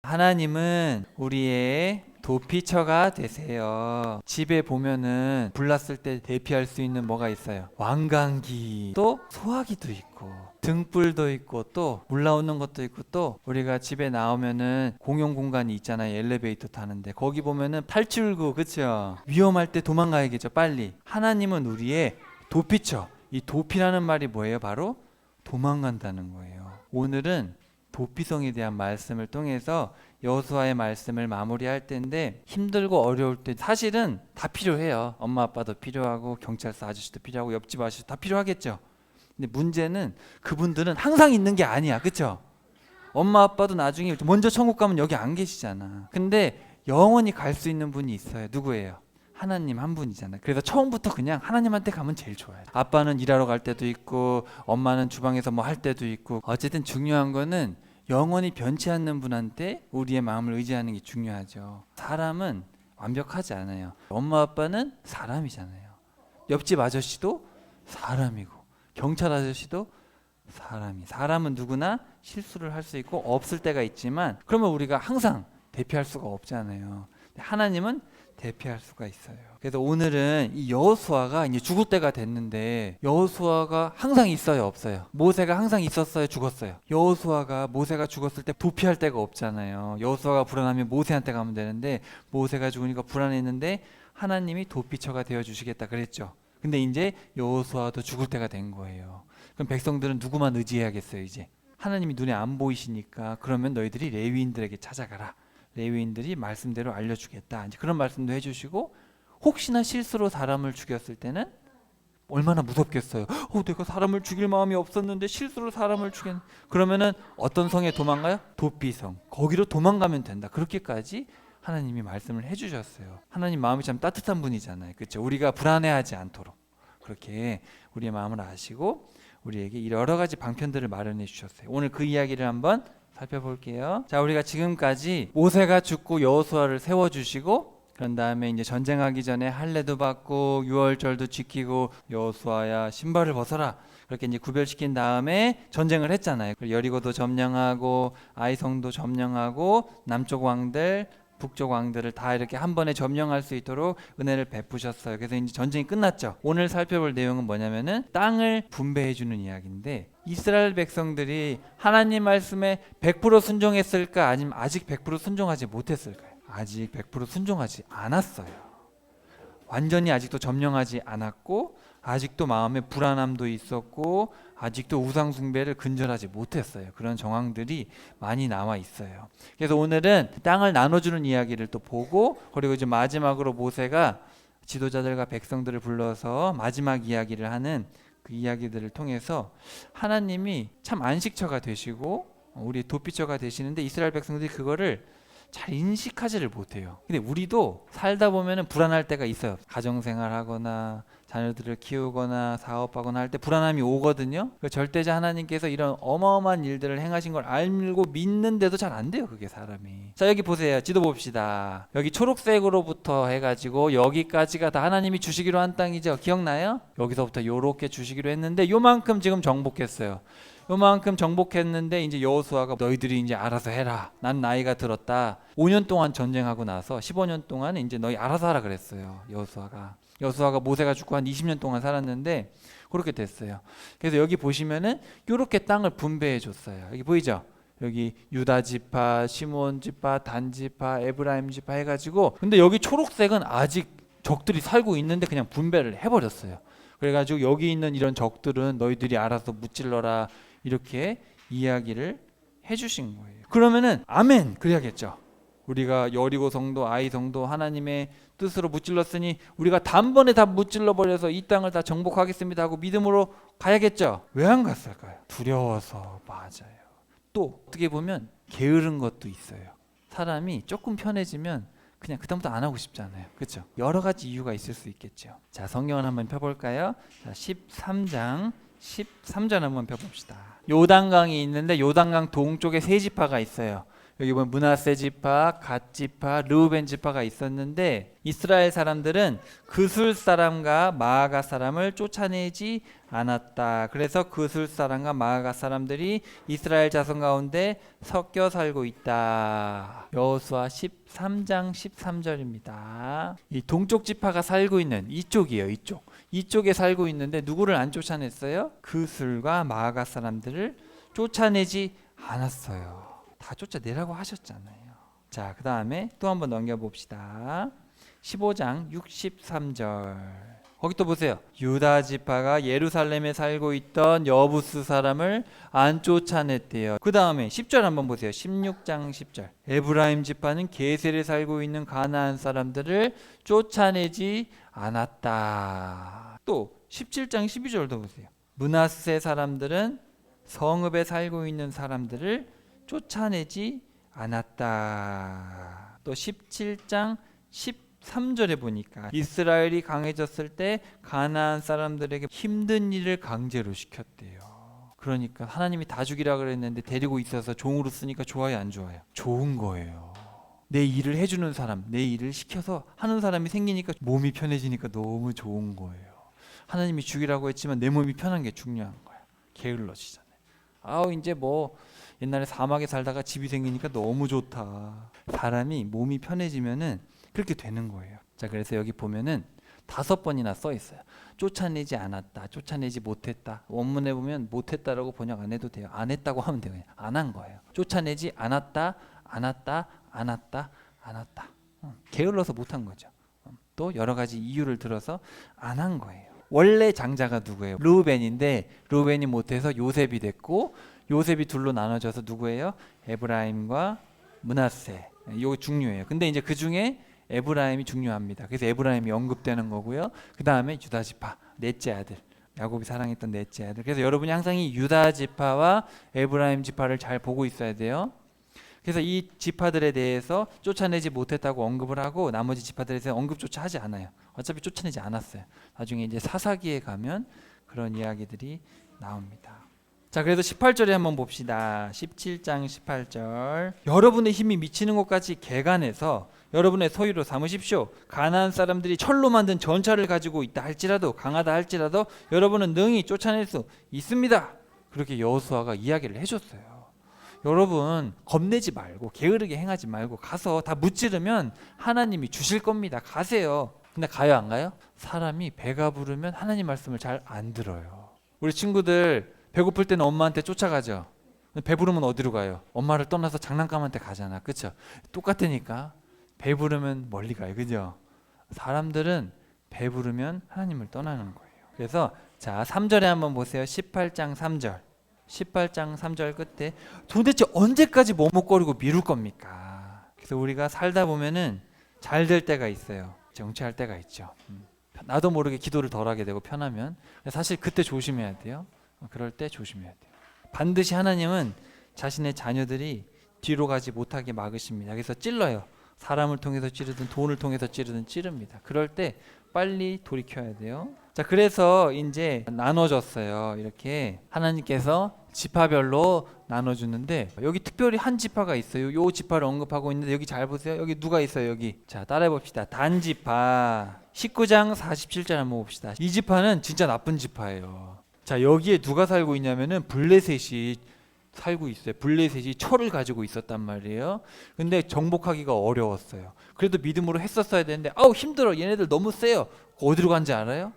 하나님은 우리의 도피처가 되세요. 집에 보면은 불났을 때 대피할 수 있는 뭐가 있어요? 왕관기, 또 소화기도 있고 등불도 있고 또 물 나오는 것도 있고 또 우리가 집에 나오면은 공용 공간이 있잖아요. 엘리베이터 타는데 거기 보면은 탈출구, 그쵸? 위험할 때 도망가야겠죠, 빨리. 하나님은 우리의 도피처. 이 도피라는 말이 뭐예요? 바로 도망간다는 거예요. 오늘은 도피성에 대한 말씀을 통해서 여호수아의 말씀을 마무리할 텐데, 힘들고 어려울 때 사실은 다 필요해요. 엄마 아빠도 필요하고 경찰서 아저씨도 필요하고 옆집 아저씨도 다 필요하겠죠. 근데 문제는 그분들은 항상 있는 게 아니야, 그쵸? 엄마 아빠도 나중에 먼저 천국 가면 여기 안 계시잖아. 근데 영원히 갈 수 있는 분이 있어요. 누구예요? 하나님 한 분이잖아요. 그래서 처음부터 그냥 하나님한테 가면 제일 좋아요. 아빠는 일하러 갈 때도 있고 엄마는 주방에서 뭐 할 때도 있고, 어쨌든 중요한 거는 영원히 변치 않는 분한테 우리의 마음을 의지하는 게 중요하죠. 사람은 완벽하지 않아요. 엄마 아빠는 사람이잖아요. 옆집 아저씨도 사람이고 경찰 아저씨도 사람은 누구나 실수를 할 수 있고 없을 때가 있지만, 그러면 우리가 항상 대피할 수가 없잖아요. 하나님은 대피할 수가 있어요. 그래서 오늘은 이 여호수아가 이제 죽을 때가 됐는데, 여호수아가 항상 있어요, 없어요? 모세가 항상 있었어요, 죽었어요? 여호수아가 모세가 죽었을 때 도피할 데가 없잖아요. 여호수아가 불안하면 모세한테 가면 되는데 모세가 죽으니까 불안했는데 하나님이 도피처가 되어 주시겠다 그랬죠. 근데 이제 여호수아도 죽을 때가 된 거예요. 그럼 백성들은 누구만 의지해야겠어요? 이제 하나님이 눈에 안 보이시니까, 그러면 너희들이 레위인들에게 찾아가라. 레위인들이 말씀대로 알려주겠다. 이제 그런 말씀도 해주시고, 혹시나 실수로 사람을 죽였을 때는 얼마나 무섭겠어요. 내가 사람을 죽일 마음이 없었는데 실수로 사람을 죽였. 그러면은 어떤 성에 도망가요? 도피성. 거기로 도망가면 된다. 그렇게까지 하나님이 말씀을 해주셨어요. 하나님 마음이 참 따뜻한 분이잖아요, 그렇죠? 우리가 불안해하지 않도록 그렇게 우리의 마음을 아시고 우리에게 여러 가지 방편들을 마련해 주셨어요. 오늘 그 이야기를 한번 살펴볼게요. 자, 우리가 지금까지 모세가 죽고 여호수아를 세워주시고, 그런 다음에 이제 전쟁하기 전에 할례도 받고 유월절도 지키고 여호수아야 신발을 벗어라, 그렇게 이제 구별시킨 다음에 전쟁을 했잖아요. 여리고도 점령하고 아이성도 점령하고 남쪽 왕들 북쪽 왕들을 다 이렇게 한 번에 점령할 수 있도록 은혜를 베푸셨어요. 그래서 이제 전쟁이 끝났죠. 오늘 살펴볼 내용은 뭐냐면은 땅을 분배해 주는 이야기인데, 이스라엘 백성들이 하나님 말씀에 100% 순종했을까, 아니면 아직 100% 순종하지 못했을까요? 아직 100% 순종하지 않았어요. 완전히 아직도 점령하지 않았고, 아직도 마음에 불안함도 있었고, 아직도 우상 숭배를 근절하지 못했어요. 그런 정황들이 많이 남아 있어요. 그래서 오늘은 땅을 나눠주는 이야기를 또 보고, 그리고 이제 마지막으로 모세가 지도자들과 백성들을 불러서 마지막 이야기를 하는 그 이야기들을 통해서 하나님이 참 안식처가 되시고 우리 도피처가 되시는데, 이스라엘 백성들이 그거를 잘 인식하지를 못해요. 근데 우리도 살다 보면은 불안할 때가 있어요. 가정생활 하거나 자녀들을 키우거나 사업하거나 할 때 불안함이 오거든요. 그 절대자 하나님께서 이런 어마어마한 일들을 행하신 걸 알고 믿는데도 잘 안 돼요, 그게 사람이. 자, 여기 보세요. 지도 봅시다. 여기 초록색으로부터 해가지고 여기까지가 다 하나님이 주시기로 한 땅이죠. 기억나요? 여기서부터 요렇게 주시기로 했는데 요만큼 지금 정복했어요. 요만큼 정복했는데 이제 여호수아가 너희들이 이제 알아서 해라. 난 나이가 들었다. 5년 동안 전쟁하고 나서 15년 동안 이제 너희 알아서 하라 그랬어요, 여호수아가 모세가 죽고 한 20년 동안 살았는데 그렇게 됐어요. 그래서 여기 보시면은 이렇게 땅을 분배해 줬어요. 여기 보이죠? 여기 유다 지파, 시므온 지파, 단 지파, 에브라임 지파 해가지고, 근데 여기 초록색은 아직 적들이 살고 있는데 그냥 분배를 해버렸어요. 그래가지고 여기 있는 이런 적들은 너희들이 알아서 무찔러라, 이렇게 이야기를 해주신 거예요. 그러면은 아멘 그래야겠죠. 우리가 여리고 성도 아이 성도 하나님의 뜻으로 무찔렀으니 우리가 단번에 다 무찔러 버려서 이 땅을 다 정복하겠습니다 하고 믿음으로 가야겠죠. 왜 안 갔을까요? 두려워서. 맞아요. 또 어떻게 보면 게으른 것도 있어요. 사람이 조금 편해지면 그냥 그다음부터 안 하고 싶잖아요, 그렇죠? 여러 가지 이유가 있을 수 있겠죠. 자, 성경을 한번 펴볼까요? 자, 13장 13절 한번 펴봅시다. 요단강이 있는데 요단강 동쪽에 세 지파가 있어요. 여기 보면 므낫세 지파, 갓 지파, 르우벤 지파가 있었는데 이스라엘 사람들은 그술 사람과 마아가 사람을 쫓아내지 않았다. 그래서 그술 사람과 마아가 사람들이 이스라엘 자손 가운데 섞여 살고 있다. 여호수아 13장 13절입니다. 이 동쪽 지파가 살고 있는 이쪽이에요. 이쪽에 살고 있는데 누구를 안 쫓아냈어요? 그술과 마아가 사람들을 쫓아내지 않았어요. 다 쫓아내라고 하셨잖아요. 자, 그 다음에 또 한번 넘겨봅시다. 15장 63절. 거기 또 보세요. 유다 지파가 예루살렘에 살고 있던 여부스 사람을 안 쫓아냈대요. 그 다음에 10절 한번 보세요. 16장 10절. 에브라임 지파는 게셀에 살고 있는 가나안 사람들을 쫓아내지 않았다. 또 17장 12절도 보세요. 므낫세 사람들은 성읍에 살고 있는 사람들을 쫓아내지 않았다. 또 17장 13절에 보니까 이스라엘이 강해졌을 때 가나안 사람들에게 힘든 일을 강제로 시켰대요. 그러니까 하나님이 다 죽이라 그랬는데 데리고 있어서 종으로 쓰니까 좋아요, 안 좋아요? 좋은 거예요. 내 일을 해주는 사람, 내 일을 시켜서 하는 사람이 생기니까 몸이 편해지니까 너무 좋은 거예요. 하나님이 죽이라고 했지만 내 몸이 편한 게 중요한 거야. 게을러지잖아요. 아우 이제 뭐 옛날에 사막에 살다가 집이 생기니까 너무 좋다. 사람이 몸이 편해지면은 그렇게 되는 거예요. 자, 그래서 여기 보면은 5번이나 써 있어요. 쫓아내지 않았다, 쫓아내지 못했다. 원문에 보면 못했다라고 번역 안 해도 돼요. 안 했다고 하면 돼요. 안 한 거예요. 쫓아내지 않았다, 않았다, 않았다, 않았다. 게을러서 못한 거죠. 또 여러 가지 이유를 들어서 안 한 거예요. 원래 장자가 누구예요? 르우벤인데 르우벤이 못해서 요셉이 됐고 요셉이 둘로 나눠져서 누구예요? 에브라임과 므낫세. 이거 중요해요. 근데 이제 그 중에 에브라임이 중요합니다. 그래서 에브라임이 언급되는 거고요. 그 다음에 유다 지파, 넷째 아들. 야곱이 사랑했던 넷째 아들. 그래서 여러분이 항상 이 유다 지파와 에브라임 지파를 잘 보고 있어야 돼요. 그래서 이 지파들에 대해서 쫓아내지 못했다고 언급을 하고 나머지 지파들에 대해서 언급조차 하지 않아요. 어차피 쫓아내지 않았어요. 나중에 이제 사사기에 가면 그런 이야기들이 나옵니다. 자, 그래서 18절에 한번 봅시다. 17장 18절. 여러분의 힘이 미치는 것까지 개간해서 여러분의 소유로 삼으십시오. 가나안 사람들이 철로 만든 전차를 가지고 있다 할지라도 강하다 할지라도 여러분은 능히 쫓아낼 수 있습니다. 그렇게 여호수아가 이야기를 해줬어요. 여러분 겁내지 말고 게으르게 행하지 말고 가서 다 무찌르면 하나님이 주실 겁니다. 가세요. 근데 가요 안 가요? 사람이 배가 부르면 하나님 말씀을 잘 안 들어요. 우리 친구들 배고플 때는 엄마한테 쫓아가죠. 배부르면 어디로 가요? 엄마를 떠나서 장난감한테 가잖아. 그렇죠? 똑같으니까 배부르면 멀리 가요. 그죠? 사람들은 배부르면 하나님을 떠나는 거예요. 그래서 자 3절에 한번 보세요. 18장 3절. 18장 3절 끝에 도대체 언제까지 머뭇거리고 미룰 겁니까? 그래서 우리가 살다 보면은 잘 될 때가 있어요. 정치할 때가 있죠. 나도 모르게 기도를 덜 하게 되고 편하면 사실 그때 조심해야 돼요. 그럴 때 조심해야 돼요. 반드시 하나님은 자신의 자녀들이 뒤로 가지 못하게 막으십니다. 그래서 찔러요. 사람을 통해서 찌르든 돈을 통해서 찌르든 찌릅니다. 그럴 때 빨리 돌이켜야 돼요. 자, 그래서 이제 나눠졌어요. 이렇게 하나님께서 지파별로 나눠주는데 여기 특별히 한 지파가 있어요. 요 지파를 언급하고 있는데 여기 잘 보세요. 여기 누가 있어요? 여기. 자, 따라해 봅시다. 단 지파. 19장 47절 한번 봅시다. 이 지파는 진짜 나쁜 지파예요. 자, 여기에 누가 살고 있냐면은 블레셋이 살고 있어요. 블레셋이 철을 가지고 있었단 말이에요. 근데 정복하기가 어려웠어요. 그래도 믿음으로 했었어야 되는데 아우 힘들어. 얘네들 너무 세요. 어디로 간지 알아요?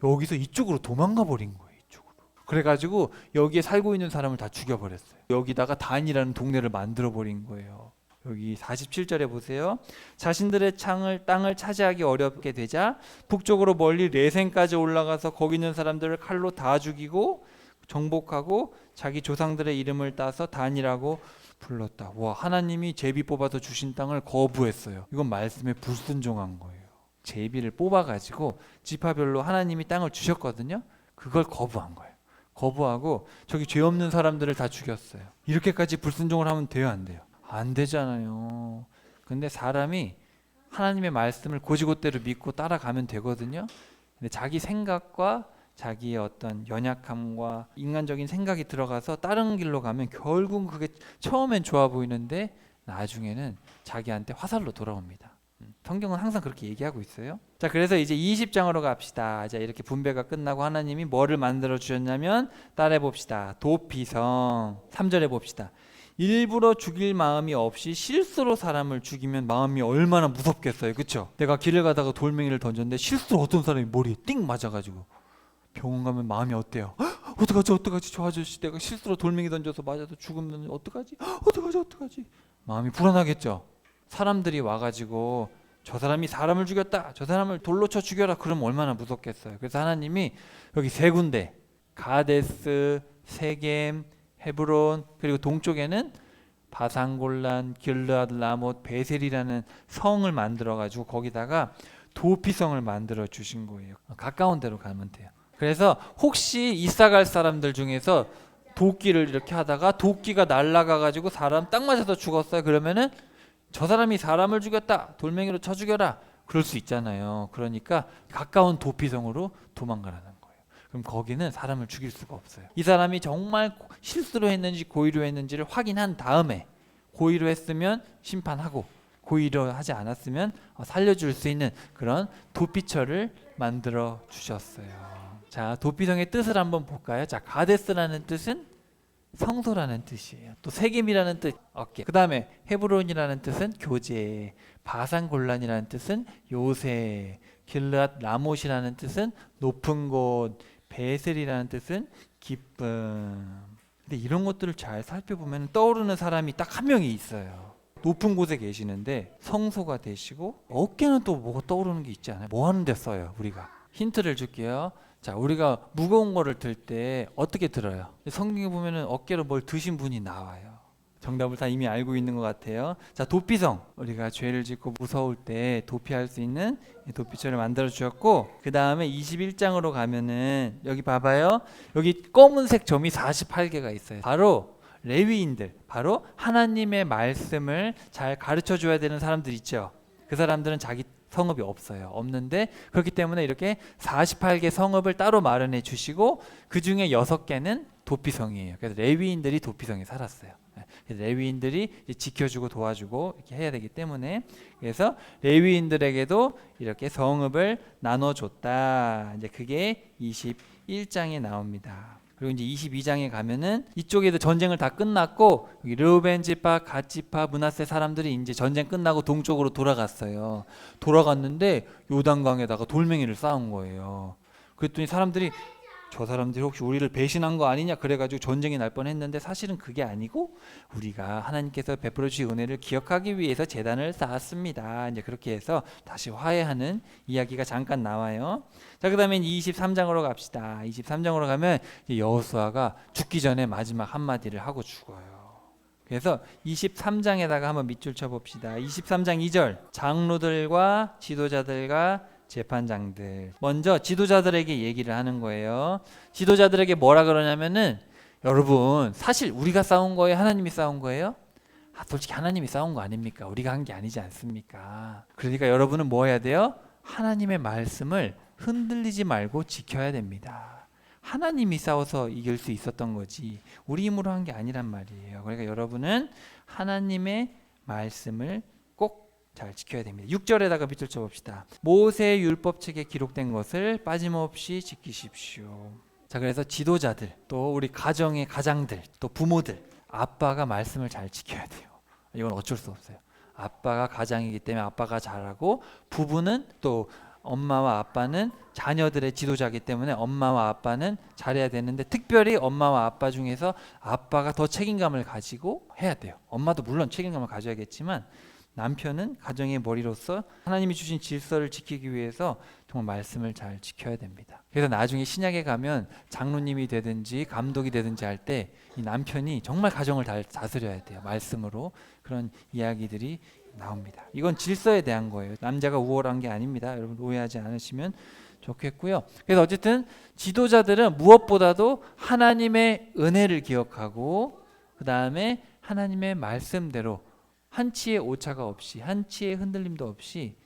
여기서 이쪽으로 도망가 버린 거예요. 이쪽으로. 그래가지고 여기에 살고 있는 사람을 다 죽여버렸어요. 여기다가 단이라는 동네를 만들어 버린 거예요. 여기 47절에 보세요. 자신들의 땅을 차지하기 어렵게 되자 북쪽으로 멀리 레센까지 올라가서 거기 있는 사람들을 칼로 다 죽이고 정복하고 자기 조상들의 이름을 따서 단이라고 불렀다. 와, 하나님이 제비 뽑아서 주신 땅을 거부했어요. 이건 말씀에 불순종한 거예요. 제비를 뽑아가지고 지파별로 하나님이 땅을 주셨거든요. 그걸 거부한 거예요. 거부하고 저기 죄 없는 사람들을 다 죽였어요. 이렇게까지 불순종을 하면 돼요, 안 돼요? 안 되잖아요. 근데 사람이 하나님의 말씀을 고지고대로 믿고 따라가면 되거든요. 근데 자기 생각과 자기의 어떤 연약함과 인간적인 생각이 들어가서 다른 길로 가면 결국 그게 처음엔 좋아 보이는데 나중에는 자기한테 화살로 돌아옵니다. 성경은 항상 그렇게 얘기하고 있어요. 자, 그래서 이제 20장으로 갑시다. 자, 이렇게 분배가 끝나고 하나님이 뭐를 만들어 주셨냐면 따라해 봅시다. 도피성. 3절에 봅시다. 일부러 죽일 마음이 없이 실수로 사람을 죽이면 마음이 얼마나 무섭겠어요. 그렇죠? 내가 길을 가다가 돌멩이를 던졌는데 실수로 어떤 사람이 머리에 띵 맞아가지고 병원 가면 마음이 어때요? 어떡하지 저 아저씨 내가 실수로 돌멩이 던져서 맞아서 죽으면 어떡하지 마음이 불안하겠죠. 사람들이 와가지고 저 사람이 사람을 죽였다, 저 사람을 돌로 쳐 죽여라, 그러면 얼마나 무섭겠어요. 그래서 하나님이 여기 세 군데, 가데스, 세겜, 헤브론, 그리고 동쪽에는 바산골란, 길르앗, 라못, 베셀이라는 성을 만들어 가지고 거기다가 도피성을 만들어 주신 거예요. 가까운 데로 가면 돼요. 그래서 혹시 이사 갈 사람들 중에서 도끼를 이렇게 하다가 도끼가 날아가 가지고 사람 딱 맞아서 죽었어요. 그러면은 저 사람이 사람을 죽였다, 돌멩이로 쳐 죽여라, 그럴 수 있잖아요. 그러니까 가까운 도피성으로 도망가라는 거예요. 그럼 거기는 사람을 죽일 수가 없어요. 이 사람이 정말 실수로 했는지 고의로 했는지를 확인한 다음에, 고의로 했으면 심판하고 고의로 하지 않았으면 살려줄 수 있는 그런 도피처를 만들어 주셨어요. 자, 도피성의 뜻을 한번 볼까요? 자, 가데스라는 뜻은 성소라는 뜻이에요. 또 세겜이라는 뜻, 어깨. 그 다음에 헤브론이라는 뜻은 교제, 바산골란이라는 뜻은 요새, 길르앗 라못이라는 뜻은 높은 곳, 베셀이라는 뜻은 기쁨. 근데 이런 것들을 잘 살펴보면 떠오르는 사람이 딱 한 명이 있어요. 높은 곳에 계시는데 성소가 되시고, 어깨는 또 뭐가 떠오르는 게 있지 않아요? 뭐 하는 데 써요, 우리가? 힌트를 줄게요. 자, 우리가 무거운 거를 들 때 어떻게 들어요? 성경에 보면은 어깨로 뭘 드신 분이 나와요. 정답을 다 이미 알고 있는 것 같아요. 자, 도피성. 우리가 죄를 짓고 무서울 때 도피할 수 있는 도피처를 만들어 주셨고, 그 다음에 21장으로 가면은 여기 봐봐요. 여기 검은색 점이 48개가 있어요. 바로 레위인들, 바로 하나님의 말씀을 잘 가르쳐 줘야 되는 사람들 있죠. 그 사람들은 자기 성읍이 없어요. 없는데 그렇기 때문에 이렇게 48개 성읍을 따로 마련해 주시고 그 중에 6개는 도피성이에요. 그래서 레위인들이 도피성에 살았어요. 그래서 레위인들이 지켜주고 도와주고 이렇게 해야 되기 때문에, 그래서 레위인들에게도 이렇게 성읍을 나눠줬다. 이제 그게 21장에 나옵니다. 그리고 이제 22장에 가면은 이쪽에도 전쟁을 다 끝났고 르우벤 지파, 갓 지파, 므낫세 사람들이 이제 전쟁 끝나고 동쪽으로 돌아갔어요. 돌아갔는데 요단강에다가 돌멩이를 쌓은 거예요. 그랬더니 사람들이 저 사람들이 혹시 우리를 배신한 거 아니냐 그래가지고 전쟁이 날 뻔했는데, 사실은 그게 아니고 우리가 하나님께서 베풀어 주신 은혜를 기억하기 위해서 제단을 쌓았습니다. 이제 그렇게 해서 다시 화해하는 이야기가 잠깐 나와요. 자, 그다음에 23장으로 갑시다. 23장으로 가면 여호수아가 죽기 전에 마지막 한마디를 하고 죽어요. 그래서 23장에다가 한번 밑줄 쳐봅시다. 23장 2절, 장로들과 지도자들과 재판장들. 먼저 지도자들에게 얘기를 하는 거예요. 지도자들에게 뭐라 그러냐면은, 여러분 사실 우리가 싸운 거예요, 하나님이 싸운 거예요? 솔직히 하나님이 싸운 거 아닙니까? 우리가 한 게 아니지 않습니까? 그러니까 여러분은 뭐 해야 돼요? 하나님의 말씀을 흔들리지 말고 지켜야 됩니다. 하나님이 싸워서 이길 수 있었던 거지 우리 힘으로 한 게 아니란 말이에요. 그러니까 여러분은 하나님의 말씀을 잘 지켜야 됩니다. 6절에다가 밑줄 쳐봅시다. 모세 율법책에 기록된 것을 빠짐없이 지키십시오. 자, 그래서 지도자들, 또 우리 가정의 가장들, 또 부모들, 아빠가 말씀을 잘 지켜야 돼요. 이건 어쩔 수 없어요. 아빠가 가장이기 때문에 아빠가 잘하고, 부부는 또 엄마와 아빠는 자녀들의 지도자이기 때문에 엄마와 아빠는 잘해야 되는데, 특별히 엄마와 아빠 중에서 아빠가 더 책임감을 가지고 해야 돼요. 엄마도 물론 책임감을 가져야겠지만 남편은 가정의 머리로서 하나님이 주신 질서를 지키기 위해서 정말 말씀을 잘 지켜야 됩니다. 그래서 나중에 신약에 가면 장로님이 되든지 감독이 되든지 할 때 이 남편이 정말 가정을 잘 다스려야 돼요. 말씀으로. 그런 이야기들이 나옵니다. 이건 질서에 대한 거예요. 남자가 우월한 게 아닙니다. 여러분 오해하지 않으시면 좋겠고요. 그래서 어쨌든 지도자들은 무엇보다도 하나님의 은혜를 기억하고, 그 다음에 하나님의 말씀대로 한치의 오차가 없이, 한치의 흔들림도 없이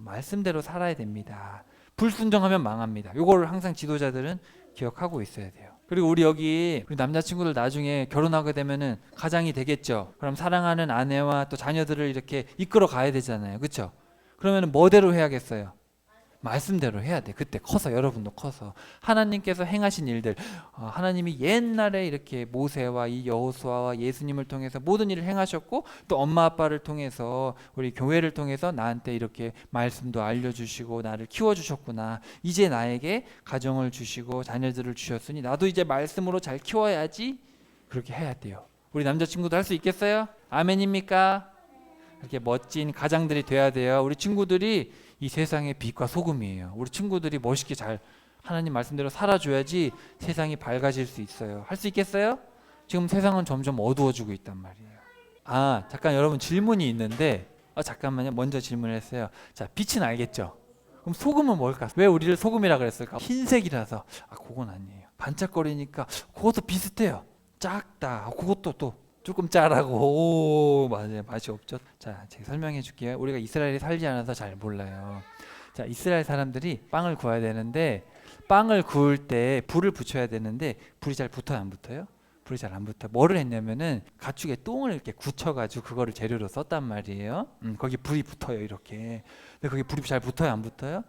말씀대로 살아야 됩니다. 불순종하면 망합니다. 요거를 항상 지도자들은 기억하고 있어야 돼요. 그리고 우리 남자친구들 나중에 결혼하게 되면은 가장이 되겠죠. 그럼 사랑하는 아내와 또 자녀들을 이렇게 이끌어 가야 되잖아요. 그렇죠? 그러면은 뭐대로 해야겠어요? 말씀대로 해야 돼. 그때 커서, 여러분도 커서 하나님께서 행하신 일들, 하나님이 옛날에 이렇게 모세와 이 여호수아와 예수님을 통해서 모든 일을 행하셨고, 또 엄마 아빠를 통해서, 우리 교회를 통해서 나한테 이렇게 말씀도 알려주시고 나를 키워주셨구나. 이제 나에게 가정을 주시고 자녀들을 주셨으니 나도 이제 말씀으로 잘 키워야지. 그렇게 해야 돼요. 우리 남자친구도 할 수 있겠어요? 아멘입니까? 이렇게 멋진 가장들이 돼야 돼요. 우리 친구들이 이 세상의 빛과 소금이에요. 우리 친구들이 멋있게 잘 하나님 말씀대로 살아줘야지 세상이 밝아질 수 있어요. 할 수 있겠어요? 지금 세상은 점점 어두워지고 있단 말이에요. 잠깐 여러분 질문이 있는데 잠깐만요. 먼저 질문을 했어요. 자, 빛은 알겠죠? 그럼 소금은 뭘까? 왜 우리를 소금이라 그랬을까? 흰색이라서. 그건 아니에요. 반짝거리니까 그것도 비슷해요. 작다. 그것도 또 조금 짜라고. 맞아요. 맛이 없죠. 자, 제가 설명해 줄게요. 우리가 이스라엘에 살지 않아서 잘 몰라요. 자, 이스라엘 사람들이 빵을 구워야 되는데 빵을 구울 때 불을 붙여야 되는데 불이 잘 붙어요, 안 붙어요? 불이 잘 안 붙어요. 뭐를 했냐면은 가축의 똥을 이렇게 굳혀가지고 그거를 재료로 썼단 말이에요. 거기 불이 붙어요, 이렇게. 근데 거기 불이 잘 붙어요, 안 붙어요?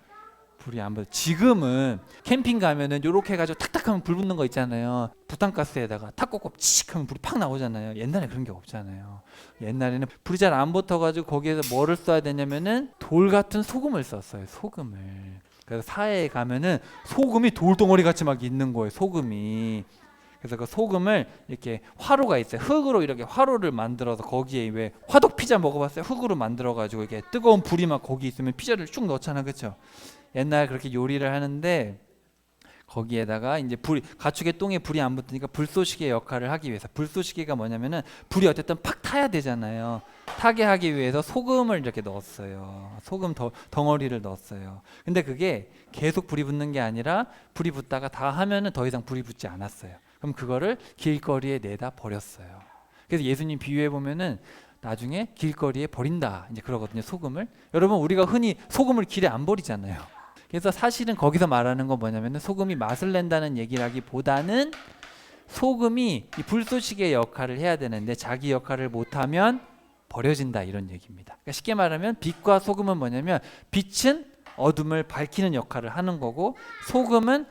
불이 안 붙어요. 지금은 캠핑 가면은 요렇게 해가지고 탁탁 하면 불 붙는 거 있잖아요. 부탄가스에다가 탁 꽂고 칙 하면 불이 팍 나오잖아요. 옛날에 그런 게 없잖아요. 옛날에는 불이 잘 안 붙어가지고 거기에서 뭐를 써야 되냐면은 돌 같은 소금을 썼어요. 소금을. 그래서 사해에 가면은 소금이 돌덩어리 같이 막 있는 거예요. 소금이. 그래서 그 소금을 이렇게 화로가 있어요. 흙으로 이렇게 화로를 만들어서 거기에 왜 화덕 피자 먹어봤어요? 흙으로 만들어가지고 이렇게 뜨거운 불이 막 거기 있으면 피자를 쭉 넣잖아, 그렇죠? 옛날 그렇게 요리를 하는데 거기에다가 이제 가축의 똥에 불이 안 붙으니까 불쏘시개 역할을 하기 위해서, 불쏘시개가 뭐냐면은 불이 어쨌든 팍 타야 되잖아요. 타게 하기 위해서 소금을 이렇게 넣었어요. 소금 덩어리를 넣었어요. 근데 그게 계속 불이 붙는 게 아니라 불이 붙다가 다 하면은 더 이상 불이 붙지 않았어요. 그럼 그거를 길거리에 내다 버렸어요. 그래서 예수님 비유해 보면은 나중에 길거리에 버린다 이제 그러거든요. 소금을. 여러분, 우리가 흔히 소금을 길에 안 버리잖아요. 그래서 사실은 거기서 말하는 건 뭐냐면은 소금이 맛을 낸다는 얘기라기보다는 소금이 이 불쏘시개 역할을 해야 되는데 자기 역할을 못하면 버려진다, 이런 얘기입니다. 그러니까 쉽게 말하면 빛과 소금은 뭐냐면 빛은 어둠을 밝히는 역할을 하는 거고 소금은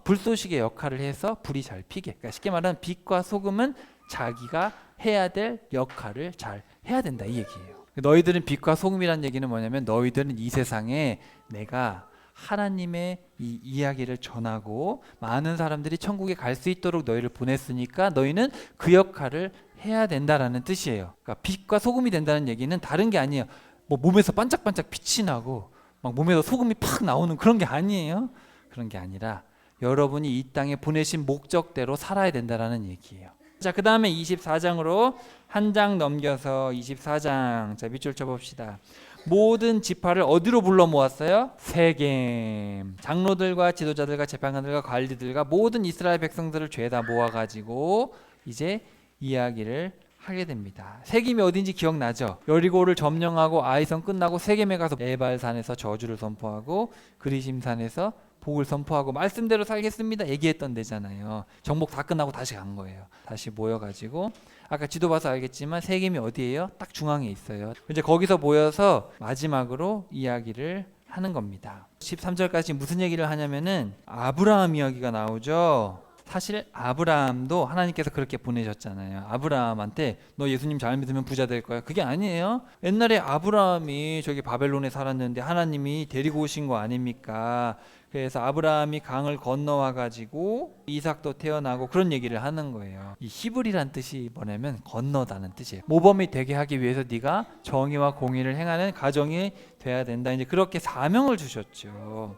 불쏘시개 역할을 해서 불이 잘 피게. 그러니까 쉽게 말하면 빛과 소금은 자기가 해야 될 역할을 잘 해야 된다, 이 얘기예요. 너희들은 빛과 소금이란 얘기는 뭐냐면 너희들은 이 세상에 내가 하나님의 이 이야기를 전하고 많은 사람들이 천국에 갈 수 있도록 너희를 보냈으니까 너희는 그 역할을 해야 된다라는 뜻이에요. 그러니까 빛과 소금이 된다는 얘기는 다른 게 아니에요. 뭐 몸에서 반짝반짝 빛이 나고 막 몸에서 소금이 팍 나오는 그런 게 아니에요. 그런 게 아니라 여러분이 이 땅에 보내신 목적대로 살아야 된다라는 얘기예요. 자, 그 다음에 24장으로 한 장 넘겨서 24장. 자, 밑줄 쳐봅시다. 모든 지파를 어디로 불러 모았어요? 세겜. 장로들과 지도자들과 재판관들과 관리들과 모든 이스라엘 백성들을 죄다 모아가지고 이제 이야기를 하게 됩니다. 세겜이 어딘지 기억나죠? 여리고를 점령하고 아이성 끝나고 세겜에 가서 에발산에서 저주를 선포하고 그리심산에서 복을 선포하고 말씀대로 살겠습니다 얘기했던 데잖아요. 정복 다 끝나고 다시 간 거예요. 다시 모여가지고 아까 지도 봐서 알겠지만 세겜이 어디예요? 딱 중앙에 있어요. 이제 거기서 모여서 마지막으로 이야기를 하는 겁니다. 13절까지 무슨 얘기를 하냐면은 아브라함 이야기가 나오죠. 사실 아브라함도 하나님께서 그렇게 보내셨잖아요. 아브라함한테 너 예수님 잘 믿으면 부자 될 거야. 그게 아니에요. 옛날에 아브라함이 저기 바벨론에 살았는데 하나님이 데리고 오신 거 아닙니까? 그래서 아브라함이 강을 건너와 가지고 이삭도 태어나고 그런 얘기를 하는 거예요. 이 히브리란 뜻이 뭐냐면 건너다는 뜻이에요. 모범이 되게 하기 위해서 네가 정의와 공의를 행하는 가정이 돼야 된다. 이제 그렇게 사명을 주셨죠.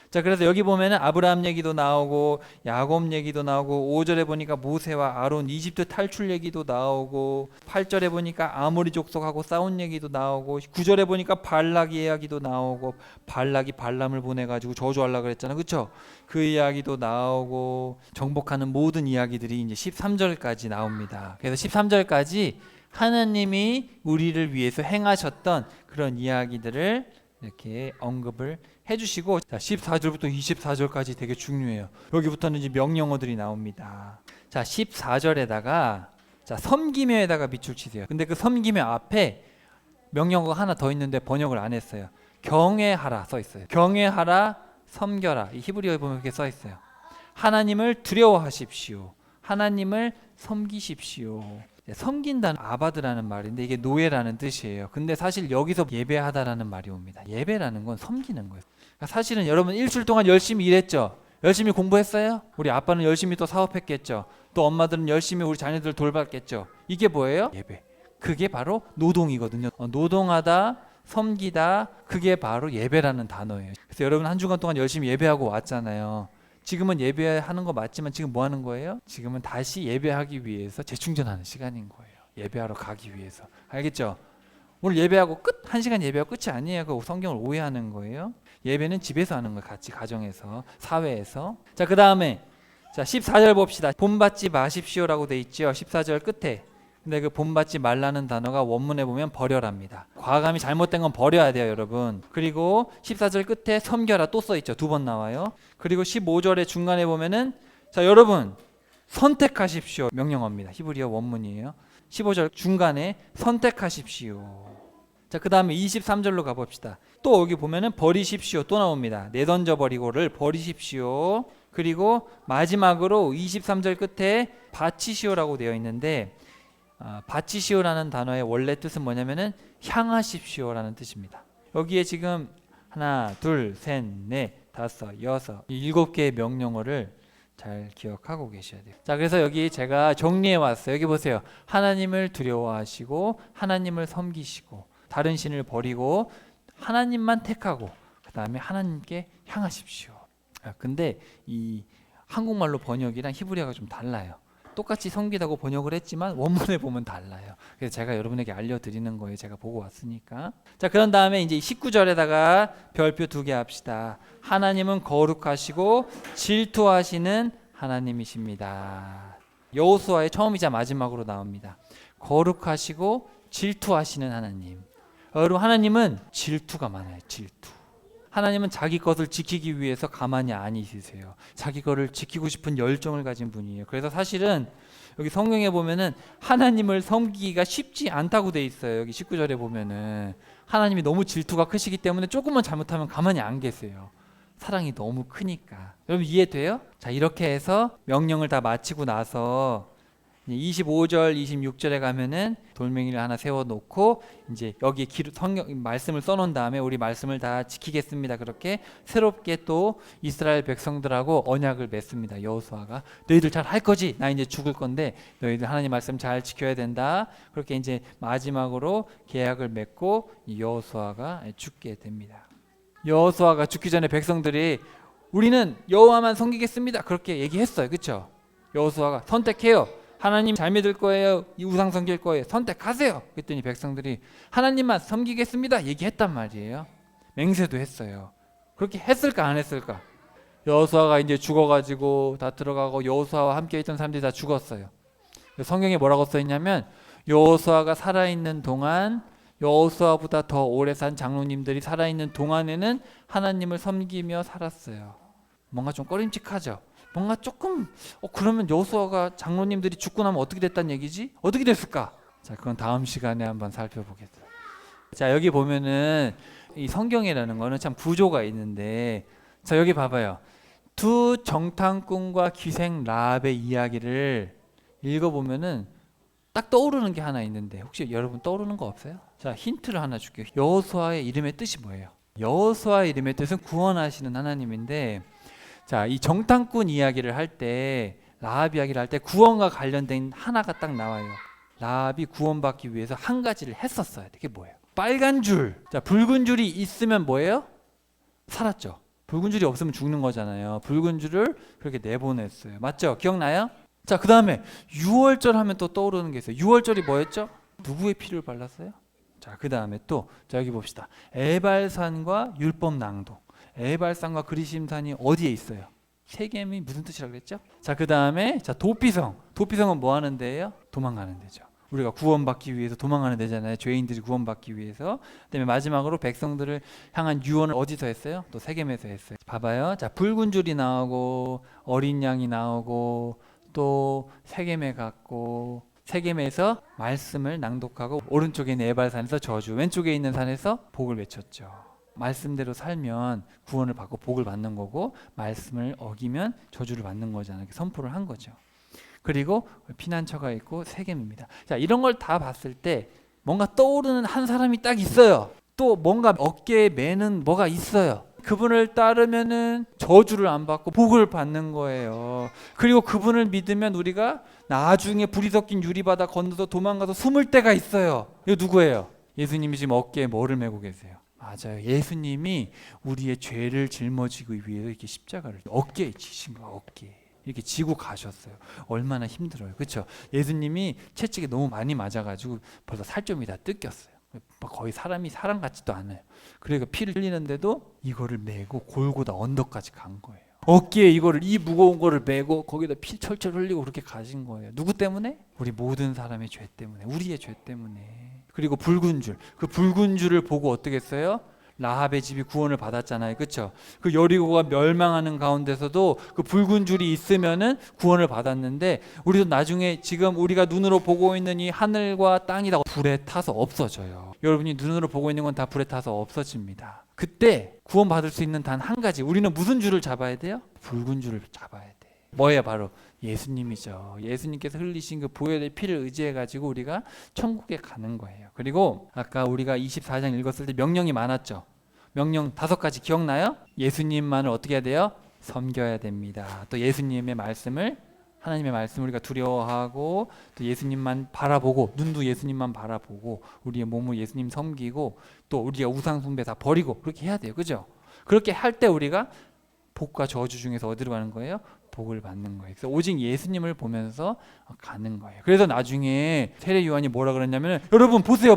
자, 그래서 여기 보면은 아브라함 얘기도 나오고 야곱 얘기도 나오고 5절에 보니까 모세와 아론 이집트 탈출 얘기도 나오고 8절에 보니까 아모리 족속하고 싸운 얘기도 나오고 9절에 보니까 발락 이야기도 나오고 발락이 발람을 보내가지고 저주하려고 그랬잖아, 그렇죠? 그 이야기도 나오고 정복하는 모든 이야기들이 이제 13절까지 나옵니다. 그래서 13절까지 하나님이 우리를 위해서 행하셨던 그런 이야기들을 이렇게 언급을 해주시고, 자 14절부터 24절까지 되게 중요해요. 여기부터는 이제 명령어들이 나옵니다. 자 14절에다가 자 섬기며에다가 밑줄 치세요. 근데 그 섬기며 앞에 명령어가 하나 더 있는데 번역을 안 했어요. 경외하라 써 있어요. 경외하라, 섬겨라. 이 히브리어에 보면 그렇게 써 있어요. 하나님을 두려워하십시오. 하나님을 섬기십시오. 섬긴다는 아바드라는 말인데 이게 노예라는 뜻이에요. 근데 사실 여기서 예배하다라는 말이 옵니다. 예배라는 건 섬기는 거예요. 그러니까 사실은 여러분 일주일 동안 열심히 일했죠. 열심히 공부했어요. 우리 아빠는 열심히 또 사업했겠죠. 또 엄마들은 열심히 우리 자녀들 돌봤겠죠. 이게 뭐예요? 예배. 그게 바로 노동이거든요. 노동하다, 섬기다, 그게 바로 예배라는 단어예요. 그래서 여러분 한 주간 동안 열심히 예배하고 왔잖아요. 지금은 예배하는 거 맞지만 지금 뭐 하는 거예요? 지금은 다시 예배하기 위해서 재충전하는 시간인 거예요. 예배하러 가기 위해서. 알겠죠? 오늘 예배하고 끝, 1시간 예배하고 끝이 아니에요. 그 성경을 오해하는 거예요. 예배는 집에서 하는 거예요. 같이 가정에서, 사회에서. 자, 그 다음에 자 14절 봅시다. 본받지 마십시오라고 돼 있죠. 14절 끝에. 근데 그 본받지 말라는 단어가 원문에 보면 버려랍니다. 과감히 잘못된 건 버려야 돼요, 여러분. 그리고 14절 끝에 섬겨라 또 써 있죠. 2번 나와요. 그리고 15절의 중간에 보면은 자, 여러분 선택하십시오 명령어입니다. 히브리어 원문이에요. 15절 중간에 선택하십시오. 자, 그 다음에 23절로 가봅시다. 또 여기 보면은 버리십시오 또 나옵니다. 내던져 버리고를 버리십시오. 그리고 마지막으로 23절 끝에 바치시오라고 되어 있는데 바치시오라는 단어의 원래 뜻은 뭐냐면은 향하십시오라는 뜻입니다. 여기에 지금 하나, 둘, 셋, 넷, 다섯, 여섯, 7개의 명령어를 잘 기억하고 계셔야 돼요. 자, 그래서 여기 제가 정리해 왔어요. 여기 보세요. 하나님을 두려워하시고 하나님을 섬기시고 다른 신을 버리고 하나님만 택하고 그 다음에 하나님께 향하십시오. 근데 이 한국말로 번역이랑 히브리어가 좀 달라요. 똑같이 섬기다고 번역을 했지만 원문에 보면 달라요. 그래서 제가 여러분에게 알려드리는 거예요. 제가 보고 왔으니까. 자, 그런 다음에 이제 19절에다가 별표 2개 합시다. 하나님은 거룩하시고 질투하시는 하나님이십니다. 여호수아의 처음이자 마지막으로 나옵니다. 거룩하시고 질투하시는 하나님. 여러분 하나님은 질투가 많아요. 질투. 하나님은 자기 것을 지키기 위해서 가만히 안 있으세요. 자기 것을 지키고 싶은 열정을 가진 분이에요. 그래서 사실은 여기 성경에 보면은 하나님을 섬기기가 쉽지 않다고 돼 있어요. 여기 19절에 보면은 하나님이 너무 질투가 크시기 때문에 조금만 잘못하면 가만히 안 계세요. 사랑이 너무 크니까. 여러분 이해돼요? 자, 이렇게 해서 명령을 다 마치고 나서 25절, 26절에 가면은 돌멩이를 하나 세워놓고 이제 여기 성경 말씀을 써놓은 다음에 우리 말씀을 다 지키겠습니다. 그렇게 새롭게 또 이스라엘 백성들하고 언약을 맺습니다. 여호수아가 너희들 잘 할 거지? 나 이제 죽을 건데 너희들 하나님 말씀 잘 지켜야 된다. 그렇게 이제 마지막으로 계약을 맺고 여호수아가 죽게 됩니다. 여호수아가 죽기 전에 백성들이 우리는 여호와만 섬기겠습니다. 그렇게 얘기했어요. 그렇죠? 여호수아가 선택해요. 하나님 잘 믿을 거예요. 이 우상 섬길 거예요. 선택하세요. 그랬더니 백성들이 하나님만 섬기겠습니다. 얘기했단 말이에요. 맹세도 했어요. 그렇게 했을까 안 했을까? 여호수아가 이제 죽어가지고 다 들어가고 여호수아와 함께 있던 사람들이 다 죽었어요. 성경에 뭐라고 써있냐면 여호수아가 살아있는 동안 여호수아보다 더 오래 산 장로님들이 살아있는 동안에는 하나님을 섬기며 살았어요. 뭔가 좀 꺼림칙하죠. 뭔가 조금 그러면 여호수아가 장로님들이 죽고 나면 어떻게 됐다는 얘기지? 어떻게 됐을까? 자, 그건 다음 시간에 한번 살펴보겠습니다. 자, 여기 보면은 이 성경이라는 거는 참 구조가 있는데 자, 여기 봐봐요. 두 정탐꾼과 귀생 라합의 이야기를 읽어보면은 딱 떠오르는 게 하나 있는데 혹시 여러분 떠오르는 거 없어요? 자, 힌트를 하나 줄게요. 여호수아의 이름의 뜻이 뭐예요? 여호수아의 이름의 뜻은 구원하시는 하나님인데 자, 이 정탐꾼 이야기를 할 때 라합 이야기를 할 때 구원과 관련된 하나가 딱 나와요. 라합이 구원받기 위해서 한 가지를 했었어요. 그게 뭐예요? 빨간 줄. 자, 붉은 줄이 있으면 뭐예요? 살았죠. 붉은 줄이 없으면 죽는 거잖아요. 붉은 줄을 그렇게 내보냈어요. 맞죠? 기억나요? 자, 그 다음에 6월절 하면 또 떠오르는 게 있어요. 6월절이 뭐였죠? 누구의 피를 발랐어요? 자, 그 다음에 또 자, 여기 봅시다. 에발산과 율법 낭독. 에발산과 그리심산이 어디에 있어요? 세겜이 무슨 뜻이라고 그랬죠? 자, 그 다음에 자, 도피성. 도피성은 뭐 하는 데예요? 도망가는 데죠. 우리가 구원받기 위해서 도망가는 데잖아요. 죄인들이 구원받기 위해서. 그다음에 마지막으로 백성들을 향한 유언을 어디서 했어요? 또 세겜에서 했어요. 봐봐요. 자, 붉은 줄이 나오고 어린 양이 나오고 또 세겜에 갔고, 세겜에서 말씀을 낭독하고, 오른쪽에 있는 에발산에서 저주, 왼쪽에 있는 산에서 복을 외쳤죠. 말씀대로 살면 구원을 받고 복을 받는 거고, 말씀을 어기면 저주를 받는 거잖아요. 선포를 한 거죠. 그리고 피난처가 있고 세겜입니다. 자, 이런 걸 다 봤을 때 뭔가 떠오르는 한 사람이 딱 있어요. 또 뭔가 어깨에 매는 뭐가 있어요. 그분을 따르면은 저주를 안 받고 복을 받는 거예요. 그리고 그분을 믿으면 우리가 나중에 불이 섞인 유리바다 건너서 도망가서 숨을 때가 있어요. 이거 누구예요? 예수님이 지금 어깨에 뭐를 메고 계세요? 맞아요. 예수님이 우리의 죄를 짊어지기 위해서 이렇게 십자가를 어깨에 지신 거예요. 어깨에. 이렇게 지고 가셨어요. 얼마나 힘들어요. 그렇죠? 예수님이 채찍에 너무 많이 맞아가지고 벌써 살점이 다 뜯겼어요. 거의 사람 같지도 않아요. 그러니까 피를 흘리는데도 이거를 메고 골고다 언덕까지 간 거예요. 어깨에 이거를, 이 무거운 거를 메고 거기다 피 철철 흘리고 그렇게 가신 거예요. 누구 때문에? 우리 모든 사람의 죄 때문에, 우리의 죄 때문에. 그리고 붉은 줄, 그 붉은 줄을 보고 어떻게 했어요? 라합의 집이 구원을 받았잖아요. 그렇죠? 그 여리고가 멸망하는 가운데서도 그 붉은 줄이 있으면은 구원을 받았는데, 우리도 나중에 지금 우리가 눈으로 보고 있는 이 하늘과 땅이 다 불에 타서 없어져요. 여러분이 눈으로 보고 있는 건 다 불에 타서 없어집니다. 그때 구원받을 수 있는 단 한 가지, 우리는 무슨 줄을 잡아야 돼요? 붉은 줄을 잡아야 돼. 뭐예요? 바로 예수님이죠. 예수님께서 흘리신 그 보혈의 피를 의지해 가지고 우리가 천국에 가는 거예요. 그리고 아까 우리가 24장 읽었을 때 명령이 많았죠. 명령 5가지 기억나요? 예수님만을 어떻게 해야 돼요? 섬겨야 됩니다. 또 예수님의 말씀을, 하나님의 말씀을 우리가 두려워하고, 또 예수님만 바라보고, 눈도 예수님만 바라보고, 우리의 몸을 예수님 섬기고, 또 우리가 우상 숭배 다 버리고, 그렇게 해야 돼요. 그죠? 그렇게 할 때 우리가 복과 저주 중에서 어디로 가는 거예요? 복을 받는 거예요. 그래서 오직 예수님을 보면서 가는 거예요. 그래서 나중에 세례 요한이 뭐라 그랬냐면, 여러분 보세요.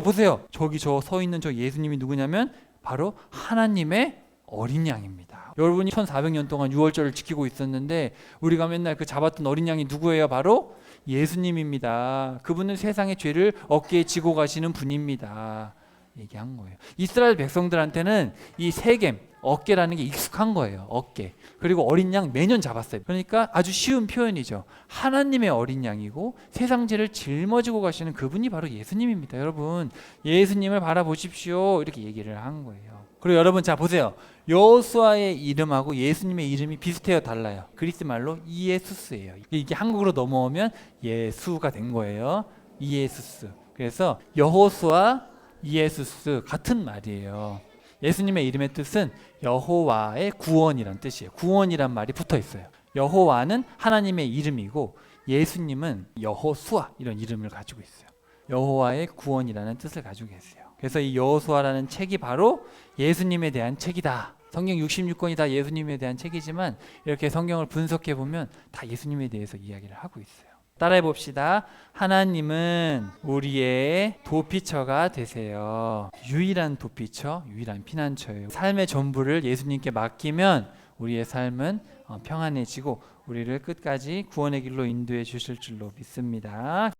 저기 저 서 있는 저 예수님이 누구냐면 바로 하나님의 어린 양입니다. 여러분이 1400년 동안 유월절을 지키고 있었는데 우리가 맨날 그 잡았던 어린 양이 누구예요? 바로 예수님입니다. 그분은 세상의 죄를 어깨에 지고 가시는 분입니다. 얘기한 거예요. 이스라엘 백성들한테는 이 세겜, 어깨라는 게 익숙한 거예요. 어깨. 그리고 어린 양 매년 잡았어요. 그러니까 아주 쉬운 표현이죠. 하나님의 어린 양이고 세상 죄를 짊어지고 가시는 그분이 바로 예수님입니다. 여러분, 예수님을 바라보십시오. 이렇게 얘기를 한 거예요. 그리고 여러분, 자 보세요. 여호수아의 이름하고 예수님의 이름이 비슷해요? 달라요? 그리스 말로 이에수스예요. 이게 한국으로 넘어오면 예수가 된 거예요. 이에수스. 그래서 여호수아, 이에수스 같은 말이에요. 예수님의 이름의 뜻은 여호와의 구원이란 뜻이에요. 구원이란 말이 붙어 있어요. 여호와는 하나님의 이름이고 예수님은 여호수아 이런 이름을 가지고 있어요. 여호와의 구원이라는 뜻을 가지고 계세요. 그래서 이 여호수아라는 책이 바로 예수님에 대한 책이다. 성경 66권이 다 예수님에 대한 책이지만 이렇게 성경을 분석해 보면 다 예수님에 대해서 이야기를 하고 있어요. 따라해 봅시다. 하나님은 우리의 도피처가 되세요. 유일한 도피처, 유일한 피난처예요. 삶의 전부를 예수님께 맡기면 우리의 삶은 평안해지고 우리를 끝까지 구원의 길로 인도해 주실 줄로 믿습니다.